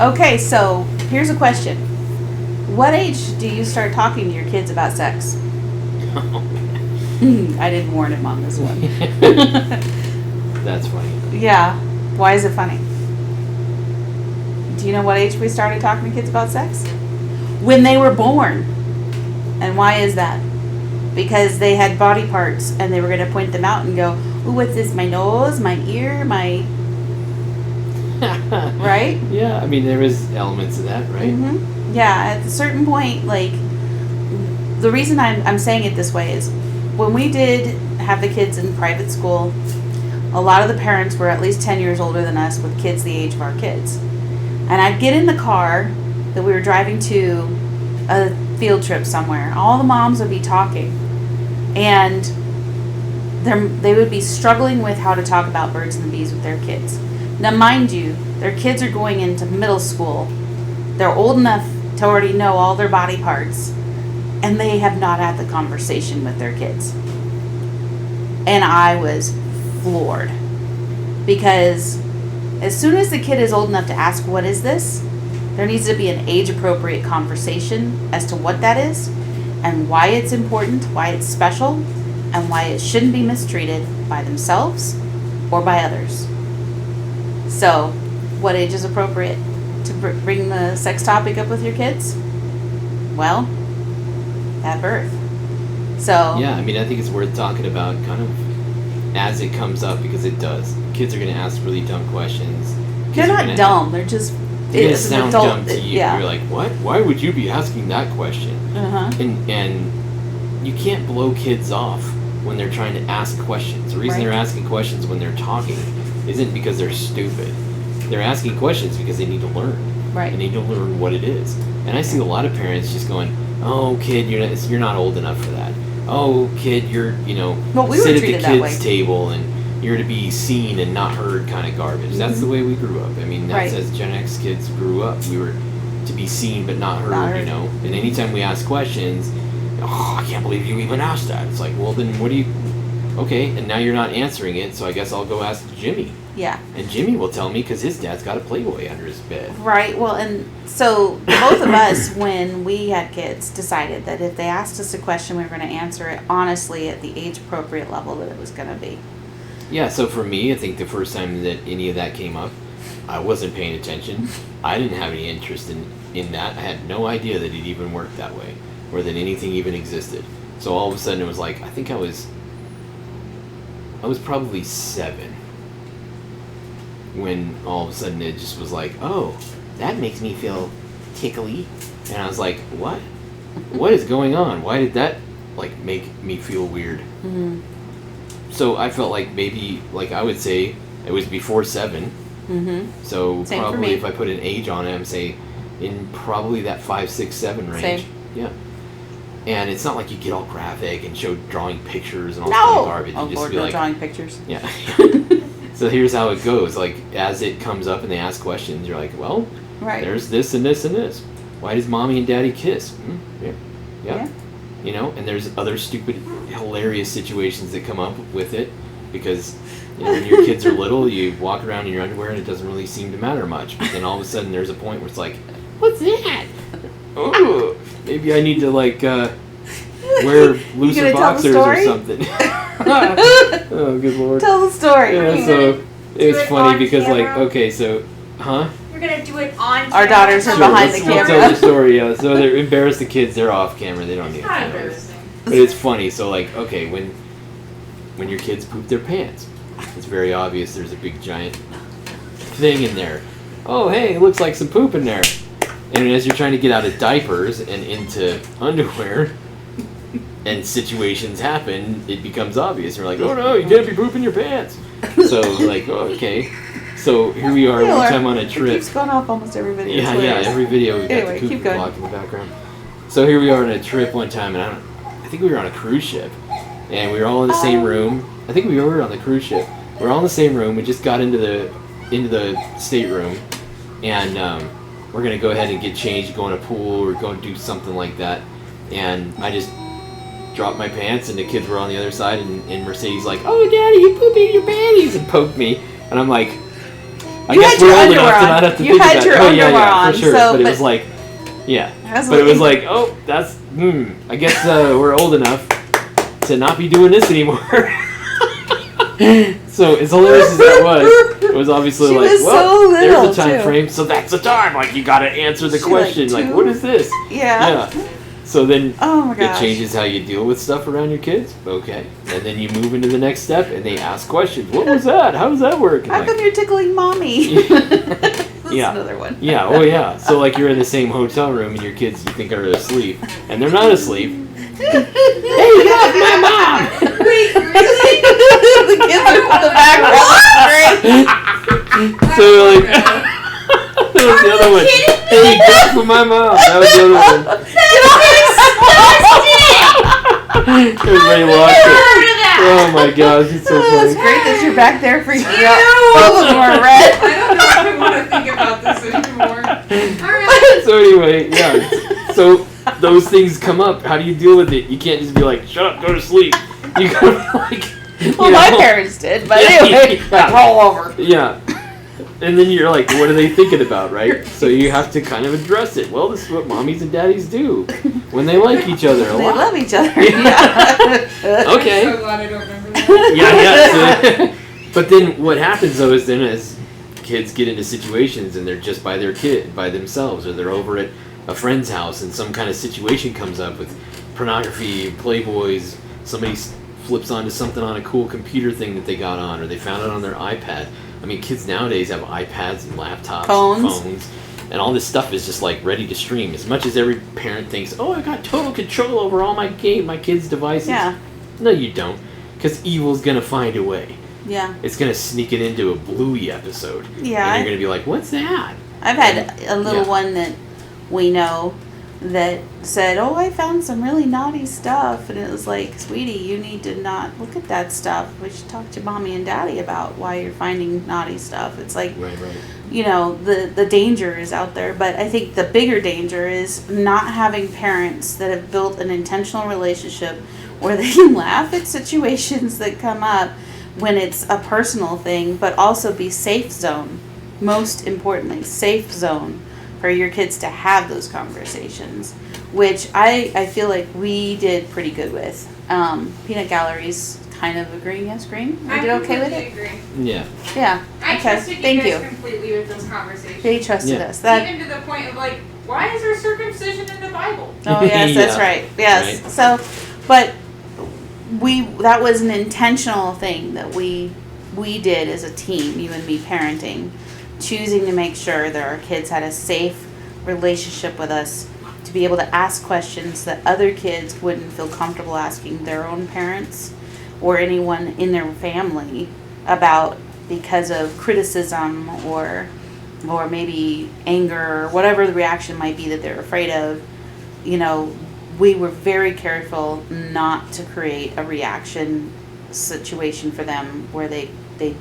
Okay, so here's a question. What age do you start talking to your kids about sex? I didn't warn him on this one. That's funny. Yeah. Why is it funny? Do you know what age we started talking to kids about sex? When they were born. And why is that? Because they had body parts and they were going to point them out and go, ooh, what's this? My nose, my ear, my... Right? Yeah, I mean, there is elements of that, right? Mm-hmm. Yeah, at a certain point, like, the reason I'm saying it this way is when we did have the kids in private school, a lot of the parents were at least 10 years older than us with kids the age of our kids. And I'd get in the car that we were driving to a field trip somewhere. All the moms would be talking. And they would be struggling with how to talk about birds and the bees with their kids. Now, mind you, their kids are going into middle school. They're old enough to already know all their body parts. And they have not had the conversation with their kids. And I was floored. Because as soon as the kid is old enough to ask, what is this? There needs to be an age-appropriate conversation as to what that is and why it's important, why it's special, and why it shouldn't be mistreated by themselves or by others. So, what age is appropriate to bring the sex topic up with your kids? Well, at birth. So... Yeah, I mean, I think it's worth talking about kind of as it comes up because it does. Kids are going to ask really dumb questions. They're not dumb. They're just... They're going to sound adult, dumb to you. Yeah. You're like, what? Why would you be asking that question? Uh-huh. And you can't blow kids off when they're trying to ask questions. The reason they're asking questions when they're talking isn't because they're stupid. They're asking questions because they need to learn. Right. They need to learn what it is. And I see a lot of parents just going, oh, kid, you're not old enough for that. Oh, kid, you're, well, we sit were at the treated that way. kids' table and you're to be seen and not heard kind of garbage. Mm-hmm. That's the way we grew up. I mean, that's as Gen X kids grew up. We were to be seen but not heard, And anytime we ask questions, oh, I can't believe you even asked that. It's like, well, then what do you... Okay, and now you're not answering it, so I guess I'll go ask Jimmy. Yeah. And Jimmy will tell me because his dad's got a Playboy under his bed. Right. Well, and so both of us, when we had kids, decided that if they asked us a question, we were going to answer it honestly at the age-appropriate level that it was going to be. Yeah, so for me, I think the first time that any of that came up, I wasn't paying attention. I didn't have any interest in that. I had no idea that it even worked that way or that anything even existed. So all of a sudden it was like, I think I was probably 7 when all of a sudden it just was like, oh, that makes me feel tickly. And I was like, what? What is going on? Why did that make me feel weird? Mm-hmm. So I felt like maybe, I would say it was before 7. Mm-hmm. So Same probably if I put an age on it, I'm say in probably that 5, 6, 7 range. Same. Yeah. And it's not like you get all graphic and show drawing pictures and all kind of garbage. Oh, You just Lord, be no like, drawing pictures. Yeah. So here's how it goes. As it comes up and they ask questions, you're like, well, there's this and this and this. Why does mommy and daddy kiss? Yeah. And there's other stupid, hilarious situations that come up with it because, when your kids are little, you walk around in your underwear and it doesn't really seem to matter much. But then all of a sudden there's a point where it's like, what's that? Oh, maybe I need to wear looser boxers or something. Oh, good Lord. Tell the story. Yeah, so it was funny because okay, so, huh? We're going to do it on camera. Our daughters are behind the camera. We'll tell the story, yeah. So they're embarrassed the kids, they're off camera, they don't need cameras. But it's funny, so okay, when your kids poop their pants, it's very obvious there's a big giant thing in there. Oh, hey, it looks like some poop in there. And as you're trying to get out of diapers and into underwear, and situations happen, it becomes obvious. You're like, oh no, you can't be pooping your pants. So okay. So here we are one time on a trip. It keeps going off almost every video. Yeah, every video we've got Anyway, the keep poop going. block in the background. So here we are on a trip one time, and I think we were on a cruise ship, and we were all in the same room. I think we were on the cruise ship. We were all in the same room. We just got into the stateroom, and we're gonna go ahead and get changed, go in a pool, or go and do something like that. And I just dropped my pants, and the kids were on the other side, and Mercedes like, oh, Daddy, you pooping your panties, and poked me. And I'm like, I guess we're old enough to not have to think about it. You had your underwear on. For sure. So, but it was like, but it was like, oh, that's, I guess we're old enough to not be doing this anymore. So as hilarious as that was, it was obviously she like, was well, so little, there's a time too. frame, so that's the time. Like, you got to answer the question. Like, what is this? Yeah. So then oh my gosh. it changes how you deal with stuff around your kids. Okay. And then you move into the next step, and they ask questions. What was that? How does that work? How come you're tickling mommy? Yeah. Another one. Yeah. Oh, yeah. So, like, you're in the same hotel room, and your kids, you think, are asleep, and they're not asleep. Hey, get off my mom! Wait, really? The kids are in the background. So, like, that was the other one. Hey, get off of my mom! That was the other one. Everybody lost it. Oh my gosh, it's so funny. It's great that you're back there freaking out. Both of them are red. I don't know if I want to think about this anymore. Alright. So anyway, yeah. So those things come up. How do you deal with it? You can't just be like, shut up, go to sleep. You gotta be like, well, my parents did, but anyway, like, roll over. Yeah. And then you're like, what are they thinking about, right? So you have to kind of address it. Well, this is what mommies and daddies do when they like each other a lot. They love each other. Yeah. Okay. I'm so glad I don't remember that. Yeah. But then what happens though is then as kids get into situations and they're just by themselves, or they're over at a friend's house and some kind of situation comes up with pornography, Playboys, somebody flips onto something on a cool computer thing that they got on, or they found it on their iPad. I mean, kids nowadays have iPads and laptops, phones, and all this stuff is just like ready to stream. As much as every parent thinks, "Oh, I got total control over all my kids' devices." Yeah. No, you don't, because evil's gonna find a way. Yeah. It's gonna sneak it into a Bluey episode. Yeah. And you're gonna be like, "What's that?" I've had a little one that we know that said, "Oh, I found some really naughty stuff," and it was like, "Sweetie, you need to not look at that stuff. We should talk to mommy and daddy about why you're finding naughty stuff." It's like, right. You know, the danger is out there, but I think the bigger danger is not having parents that have built an intentional relationship where they can laugh at situations that come up when it's a personal thing, but also be safe zone. Most importantly, safe zone for your kids to have those conversations, which I feel like we did pretty good with. Peanut Gallery's kind of agreeing, we did okay with it? Agree. Yeah. Yeah. I Okay. trusted Thank you you. guys completely with those conversations. They trusted Yeah. us. That. Even to the point of like, why is there circumcision in the Bible? Oh yes, that's Yeah. right. Yes. Right. So, but that was an intentional thing that we did as a team, you and me parenting, choosing to make sure that our kids had a safe relationship with us, to be able to ask questions that other kids wouldn't feel comfortable asking their own parents or anyone in their family about, because of criticism or maybe anger or whatever the reaction might be that they're afraid of. You know, we were very careful not to create a reaction situation for them where they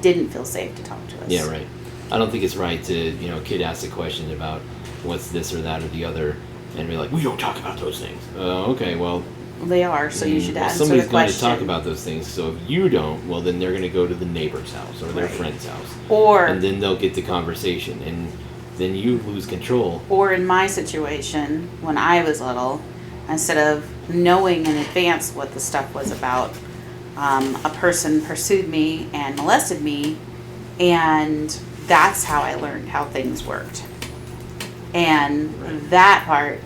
didn't feel safe to talk to us. Yeah, right. I don't think it's right to, a kid ask a question about what's this or that or the other, and be like, we don't talk about those things. Okay, well. They are, so you should answer the somebody's going to question. talk about those things, so if you don't, well, then they're going to go to the neighbor's house or their friend's house. And then they'll get the conversation, and then you lose control. Or in my situation, when I was little, instead of knowing in advance what the stuff was about, a person pursued me and molested me, and that's how I learned how things worked. And that part,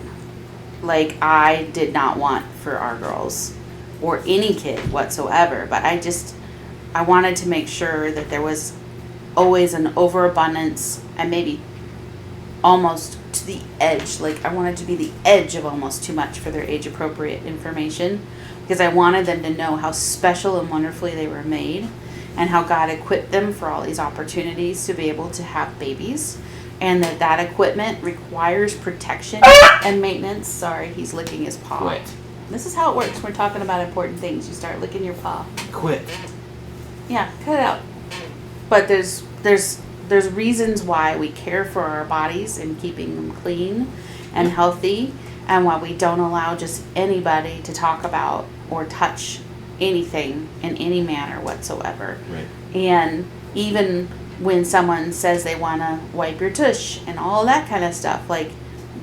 like, I did not want for our girls or any kid whatsoever, but I wanted to make sure that there was always an overabundance and maybe almost to the edge. Like, I wanted to be the edge of almost too much for their age appropriate information, because I wanted them to know how special and wonderfully they were made and how God equipped them for all these opportunities to be able to have babies, and that equipment requires protection and maintenance. Sorry, he's licking his paw. Quit. This is how it works. We're talking about important things. You start licking your paw. Quit. Yeah, cut it out. But there's reasons why we care for our bodies and keeping them clean and healthy, and why we don't allow just anybody to talk about or touch anything in any manner whatsoever. Right. And even when someone says they want to wipe your tush and all that kind of stuff, like,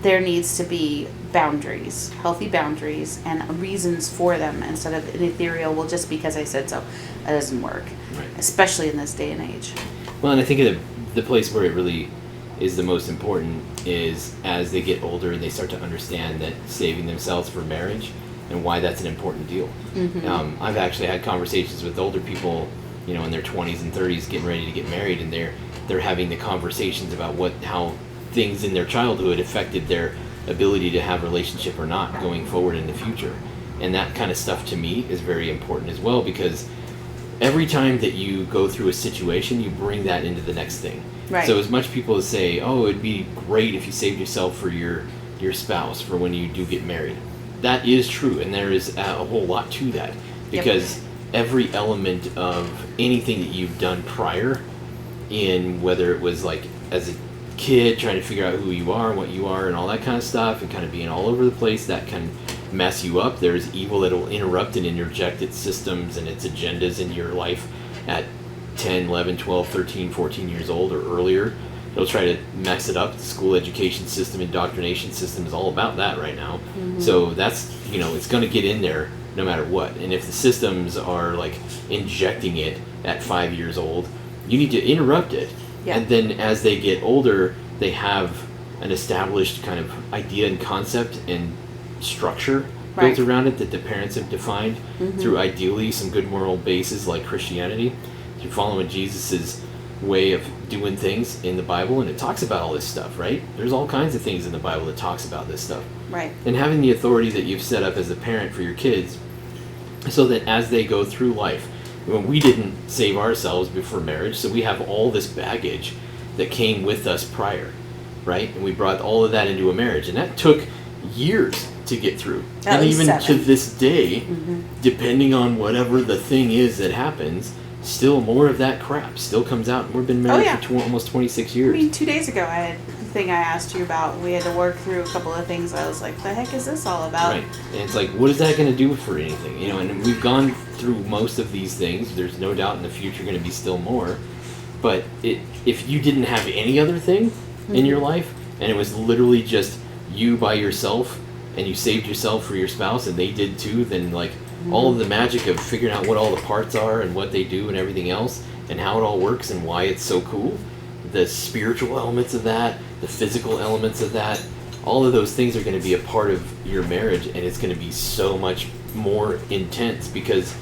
there needs to be boundaries, healthy boundaries, and reasons for them instead of an ethereal, well, just because I said so. That doesn't work, right. Especially in this day and age. Well, and I think the place where it really is the most important is as they get older and they start to understand that saving themselves for marriage and why that's an important deal. Mm-hmm. I've actually had conversations with older people, in their 20s and 30s getting ready to get married, and they're having the conversations about how things in their childhood affected their ability to have a relationship or not going forward in the future. And that kind of stuff to me is very important as well, because every time that you go through a situation, you bring that into the next thing. Right. So as much people as say, oh, it'd be great if you saved yourself for your spouse for when you do get married. That is true, and there is a whole lot to that, because every element of anything that you've done prior, in whether it was like as a kid trying to figure out who you are and what you are and all that kind of stuff, and kind of being all over the place, that can mess you up. There's evil that will interrupt and interject its systems and its agendas into your life at 10, 11, 12, 13, 14 years old or earlier. They'll try to mess it up. The school education system, indoctrination system is all about that right now. Mm-hmm. So that's, it's going to get in there no matter what. And if the systems are like injecting it at 5 years old, you need to interrupt it. Yeah. And then as they get older, they have an established kind of idea and concept and structure built around it that the parents have defined through ideally some good moral bases like Christianity. You're following Jesus's way of doing things in the Bible, and it talks about all this stuff, right? There's all kinds of things in the Bible that talks about this stuff. Right. And having the authority that you've set up as a parent for your kids, so that as they go through life, when we didn't save ourselves before marriage, so we have all this baggage that came with us prior, right? And we brought all of that into a marriage, and that took years to get through. And even 7. To this day, depending on whatever the thing is that happens, still more of that crap still comes out. We've been married for almost 26 years. I mean, 2 days ago, I had the thing I asked you about. We had to work through a couple of things. I was like, the heck is this all about? Right. And it's like, what is that going to do for anything? And we've gone through most of these things. There's no doubt in the future going to be still more. But if you didn't have any other thing in your life, and it was literally just you by yourself, and you saved yourself for your spouse, and they did too, then like all of the magic of figuring out what all the parts are and what they do and everything else and how it all works and why it's so cool, the spiritual elements of that, the physical elements of that, all of those things are going to be a part of your marriage, and it's going to be so much more intense because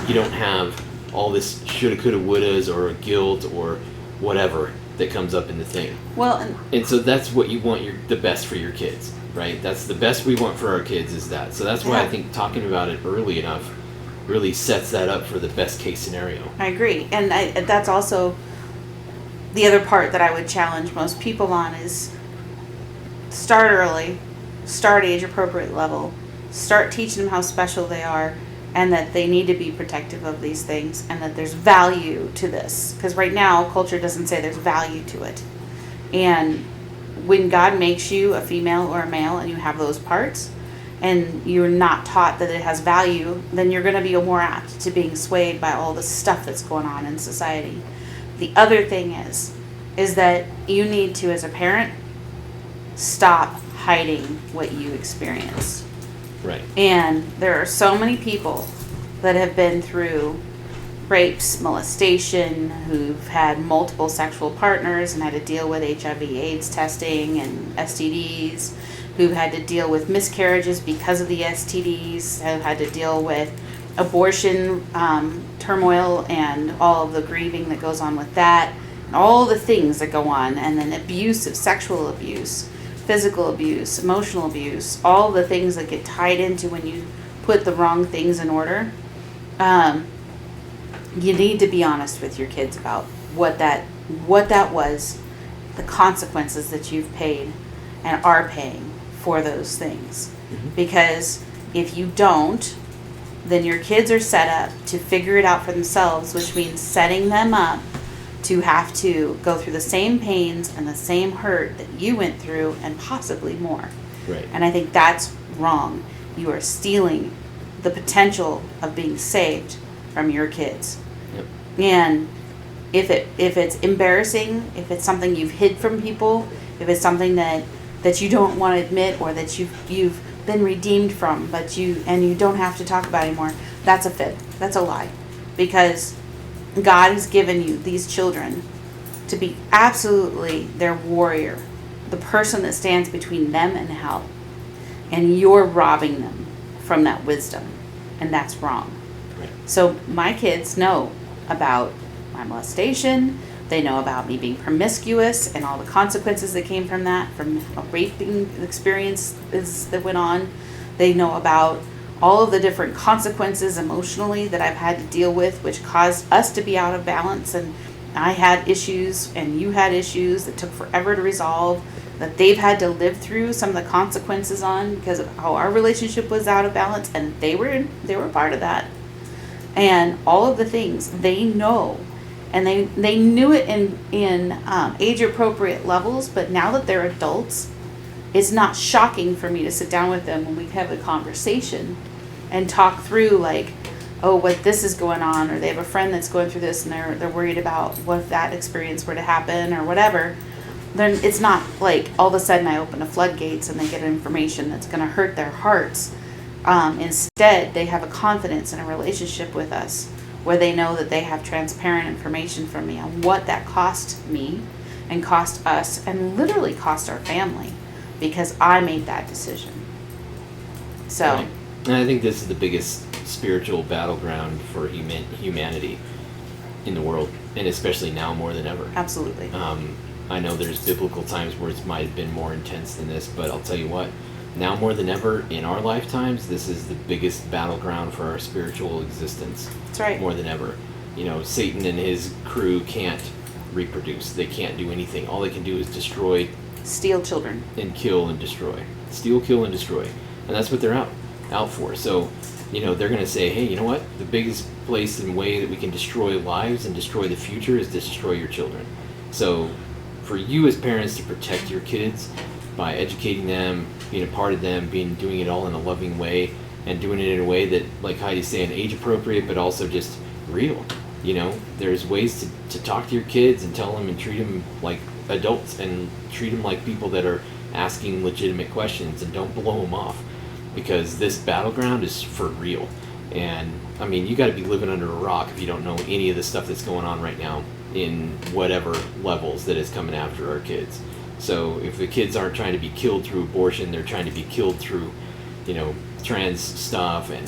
you don't have all this shoulda, coulda, wouldas or guilt or whatever that comes up in the thing. Well, and so that's what you want the best for your kids. Right, that's the best we want for our kids is that. So that's why I think talking about it early enough really sets that up for the best case scenario. I agree, and that's also the other part that I would challenge most people on is start early, start age appropriate level, start teaching them how special they are, and that they need to be protective of these things, and that there's value to this. Because right now, culture doesn't say there's value to it, and when God makes you a female or a male and you have those parts and you're not taught that it has value, then you're going to be more apt to being swayed by all the stuff that's going on in society. The other thing is that you need to, as a parent, stop hiding what you experience. Right. And there are so many people that have been through rapes, molestation, who've had multiple sexual partners and had to deal with HIV/AIDS testing and STDs, who've had to deal with miscarriages because of the STDs, have had to deal with abortion turmoil and all of the grieving that goes on with that, and all the things that go on, and then sexual abuse, physical abuse, emotional abuse, all the things that get tied into when you put the wrong things in order. You need to be honest with your kids about what that was, the consequences that you've paid and are paying for those things. Mm-hmm. Because if you don't, then your kids are set up to figure it out for themselves, which means setting them up to have to go through the same pains and the same hurt that you went through and possibly more. Right. And I think that's wrong. You are stealing the potential of being saved from your kids. Yep. And if it's embarrassing, if it's something you've hid from people, if it's something that you don't want to admit, or that you've been redeemed from, but you don't have to talk about anymore, that's a fib. That's a lie. Because God has given you these children to be absolutely their warrior, the person that stands between them and hell. And you're robbing them from that wisdom. And that's wrong. Right. So my kids know about my molestation. They know about me being promiscuous and all the consequences that came from that, from a raping experiences that went on. They know about all of the different consequences emotionally that I've had to deal with, which caused us to be out of balance. And I had issues and you had issues that took forever to resolve, that they've had to live through some of the consequences on because of how our relationship was out of balance, and they were part of that. And all of the things they know, and they knew it in age appropriate levels, but now that they're adults, it's not shocking for me to sit down with them when we have a conversation and talk through, like, oh, what this is going on, or they have a friend that's going through this and they're worried about what if that experience were to happen or whatever. Then it's not like all of a sudden I open the floodgates and they get information that's going to hurt their hearts. Instead, they have a confidence in a relationship with us where they know that they have transparent information from me on what that cost me and cost us and literally cost our family, because I made that decision. So, right. And I think this is the biggest spiritual battleground for humanity in the world, and especially now more than ever. Absolutely. I know there's biblical times where it might have been more intense than this, but I'll tell you what, now more than ever in our lifetimes, this is the biggest battleground for our spiritual existence. That's right. More than ever. You know, Satan and his crew can't reproduce. They can't do anything. All they can do is destroy, steal children, and kill and destroy. Steal, kill, and destroy. And that's what they're out for. So, you know, they're going to say, hey, you know what? The biggest place and way that we can destroy lives and destroy the future is to destroy your children. So, for you as parents to protect your kids by educating them, being a part of them, doing it all in a loving way, and doing it in a way that, like Heidi's saying, age appropriate, but also just real. You know, there's ways to talk to your kids and tell them and treat them like adults, and treat them like people that are asking legitimate questions, and don't blow them off, because this battleground is for real. And I mean, you got to be living under a rock if you don't know any of the stuff that's going on right now in whatever levels that is coming after our kids. So if the kids aren't trying to be killed through abortion, they're trying to be killed through, you know, trans stuff and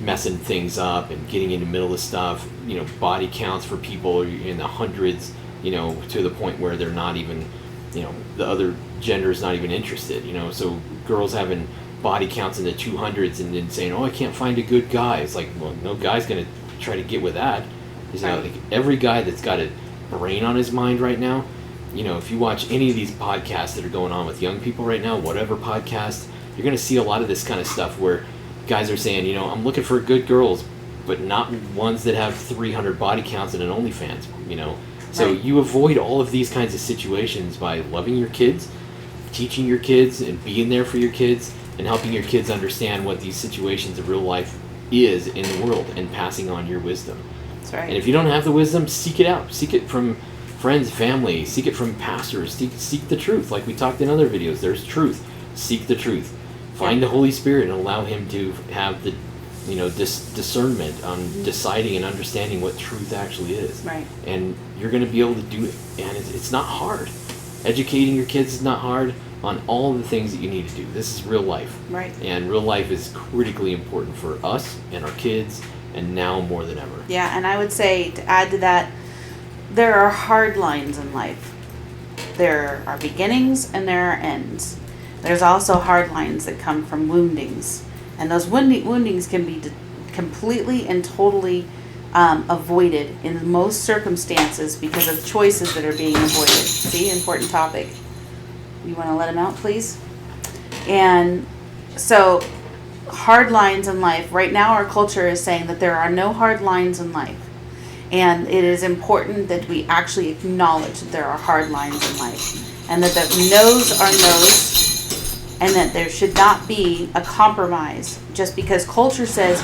messing things up and getting in the middle of stuff, you know, body counts for people in the hundreds, you know, to the point where they're not even, you know, the other gender is not even interested, you know. So girls having body counts in the 200s and then saying, oh, I can't find a good guy. It's like, well, no guy's going to try to get with that. You know, like every guy that's got a brain on his mind right now, you know, if you watch any of these podcasts that are going on with young people right now, whatever podcast, you're going to see a lot of this kind of stuff where guys are saying, you know, I'm looking for good girls, but not ones that have 300 body counts and an OnlyFans, you know. So you avoid all of these kinds of situations by loving your kids, teaching your kids, and being there for your kids, and helping your kids understand what these situations of real life is in the world, and passing on your wisdom. That's right. And if you don't have the wisdom, seek it out. Seek it from friends, family. Seek it from pastors. Seek the truth. Like we talked in other videos, there's truth. Seek the truth. Find the Holy Spirit and allow Him to have the, you know, discernment on deciding and understanding what truth actually is. Right. And you're going to be able to do it. And it's not hard. Educating your kids is not hard on all the things that you need to do. This is real life. Right. And real life is critically important for us and our kids, and now more than ever. Yeah, and I would say, to add to that, there are hard lines in life. There are beginnings and there are ends. There's also hard lines that come from woundings. And those woundings can be completely and totally avoided in most circumstances because of choices that are being avoided. See, important topic. You want to let him out, please? And so, hard lines in life. Right now our culture is saying that there are no hard lines in life. And it is important that we actually acknowledge that there are hard lines in life. And that the no's are no's. And that there should not be a compromise just because culture says,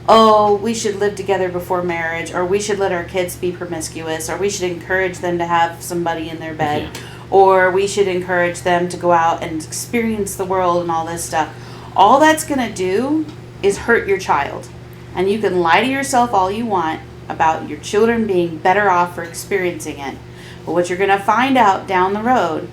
oh, we should live together before marriage, or we should let our kids be promiscuous, or we should encourage them to have somebody in their bed, or we should encourage them to go out and experience the world and all this stuff. All that's going to do is hurt your child. And you can lie to yourself all you want about your children being better off for experiencing it. But what you're going to find out down the road,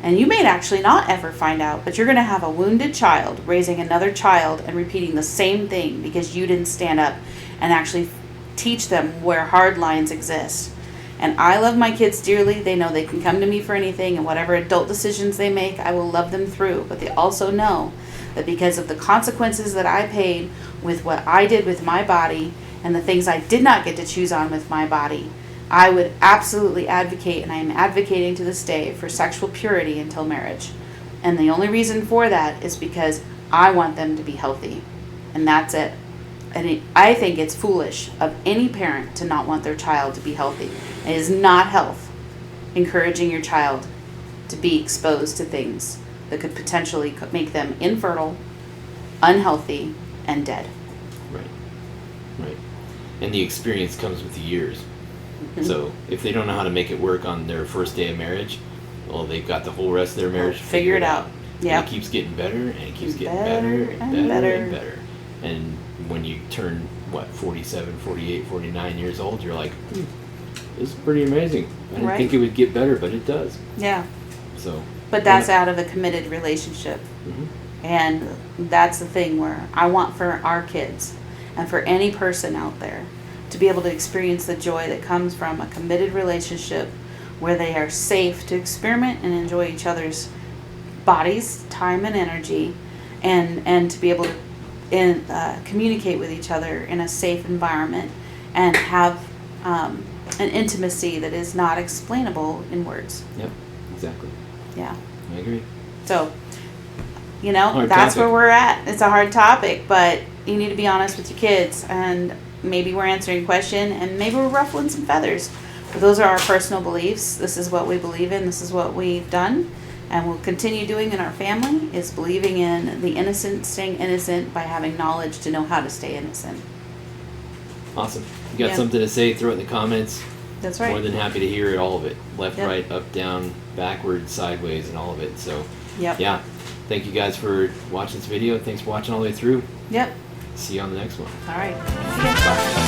and you may actually not ever find out, but you're going to have a wounded child raising another child and repeating the same thing because you didn't stand up and actually teach them where hard lines exist. And I love my kids dearly. They know they can come to me for anything, and whatever adult decisions they make, I will love them through. But they also know that because of the consequences that I paid with what I did with my body and the things I did not get to choose on with my body, I would absolutely advocate, and I am advocating to this day, for sexual purity until marriage. And the only reason for that is because I want them to be healthy. And that's it. And I think it's foolish of any parent to not want their child to be healthy. It is not health encouraging your child to be exposed to things that could potentially make them infertile, unhealthy, and dead. Right. And the experience comes with the years. So if they don't know how to make it work on their first day of marriage, well, they've got the whole rest of their marriage figured out. Yeah. And it keeps getting better, and it keeps getting better and better. And when you turn, 47, 48, 49 years old, you're like, this is pretty amazing. I didn't think it would get better, but it does. Yeah. So. But that's out of a committed relationship. And that's the thing where I want for our kids and for any person out there to be able to experience the joy that comes from a committed relationship where they are safe to experiment and enjoy each other's bodies, time, and energy, and to be able to communicate with each other in a safe environment and have an intimacy that is not explainable in words. Yep, exactly. Yeah. I agree. So, hard that's topic. where we're at. It's a hard topic, but you need to be honest with your kids, and maybe we're answering a question, and maybe we're ruffling some feathers. But those are our personal beliefs. This is what we believe in. This is what we've done, and we'll continue doing in our family, is believing in the innocent, staying innocent by having knowledge to know how to stay innocent. Awesome. You got something to say, throw it in the comments. That's right. More than happy to hear it, all of it. Left, Yep. right, up, down, backwards, sideways, and all of it. So, Yep. yeah. Thank you guys for watching this video. Thanks for watching all the way through. Yep. See you on the next one. All right. Bye.